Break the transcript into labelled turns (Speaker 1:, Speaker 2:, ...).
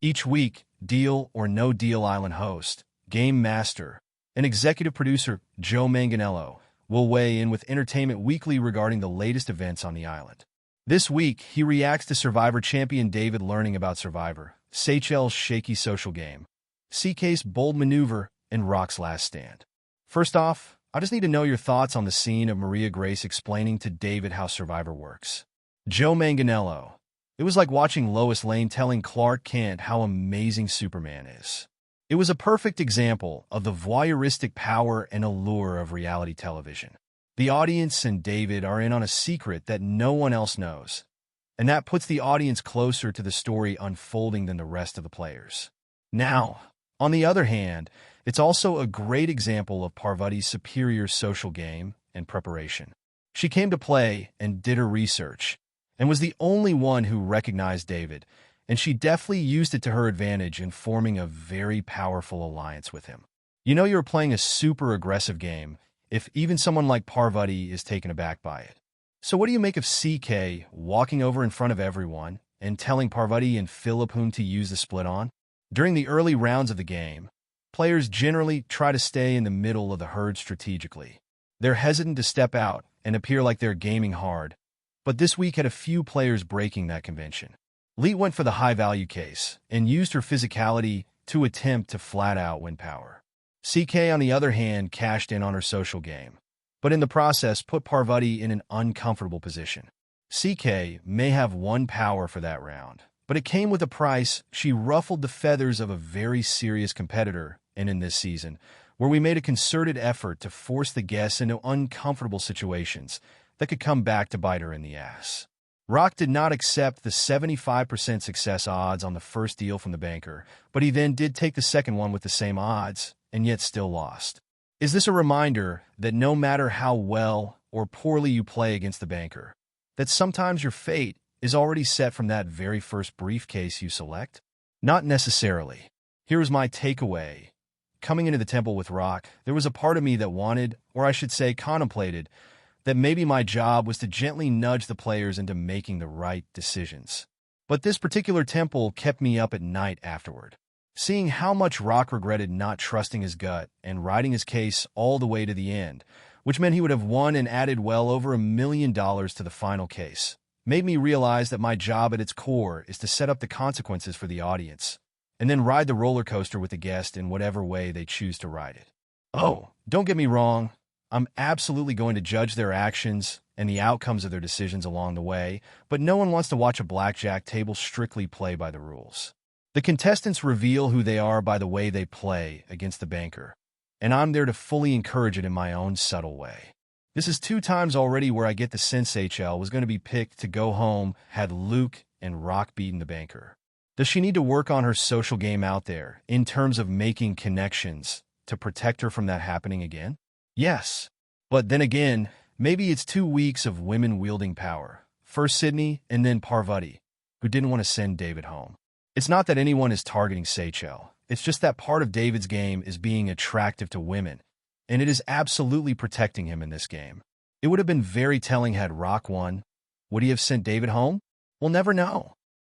Speaker 1: Each week, Deal or No Deal Island host, game master, and executive producer Joe Manganiello will weigh in with Entertainment Weekly regarding the latest events on the island. This week, he reacts to Survivor champion David learning about Survivor, Seychelles' shaky social game, CK's bold maneuver, and Rock's last stand. First off, I just need to know your thoughts on the scene of Maria Grace explaining to David how Survivor works. Joe Manganiello. It was like watching Lois Lane telling Clark Kent how amazing Superman is. It was a perfect example of the voyeuristic power and allure of reality television. The audience and David are in on a secret that no one else knows, and that puts the audience closer to the story unfolding than the rest of the players. Now, on the other hand, it's also a great example of Parvati's superior social game and preparation. She came to play and did her research, and was the only one who recognized David, and she deftly used it to her advantage in forming a very powerful alliance with him. You know you're playing a super aggressive game if even someone like Parvati is taken aback by it. So what do you make of CK walking over in front of everyone and telling Parvati and Philip whom to use the split on? During the early rounds of the game, players generally try to stay in the middle of the herd strategically. They're hesitant to step out and appear like they're gaming hard, but this week had a few players breaking that convention. Lee went for the high-value case and used her physicality to attempt to flat-out win power. CK, on the other hand, cashed in on her social game, but in the process put Parvati in an uncomfortable position. CK may have won power for that round, but it came with a price. She ruffled the feathers of a very serious competitor, and in this season, where we made a concerted effort to force the guests into uncomfortable situations that could come back to bite her in the ass. Rock did not accept the 75% success odds on the first deal from the banker, but he then did take the second one with the same odds, and yet still lost. Is this a reminder that no matter how well or poorly you play against the banker, that sometimes your fate is already set from that very first briefcase you select? Not necessarily. Here is my takeaway. Coming into the temple with Rock, there was a part of me that wanted, or I should say contemplated, that maybe my job was to gently nudge the players into making the right decisions. But this particular temple kept me up at night afterward. Seeing how much Rock regretted not trusting his gut and riding his case all the way to the end, which meant he would have won and added well over $1 million to the final case, made me realize that my job at its core is to set up the consequences for the audience, and then ride the roller coaster with the guest in whatever way they choose to ride it. Oh, don't get me wrong, I'm absolutely going to judge their actions and the outcomes of their decisions along the way, but no one wants to watch a blackjack table strictly play by the rules. The contestants reveal who they are by the way they play against the banker, and I'm there to fully encourage it in my own subtle way. This is 2 times already where I get the sense HL was going to be picked to go home had Luke and Rock beaten the banker. Does she need to work on her social game out there in terms of making connections to protect her from that happening again? Yes. But then again, maybe it's 2 weeks of women wielding power. First Sydney and then Parvati, who didn't want to send David home. It's not that anyone is targeting Seychelles. It's just that part of David's game is being attractive to women, and it is absolutely protecting him in this game. It would have been very telling had Rock won. Would he have sent David home? We'll never know.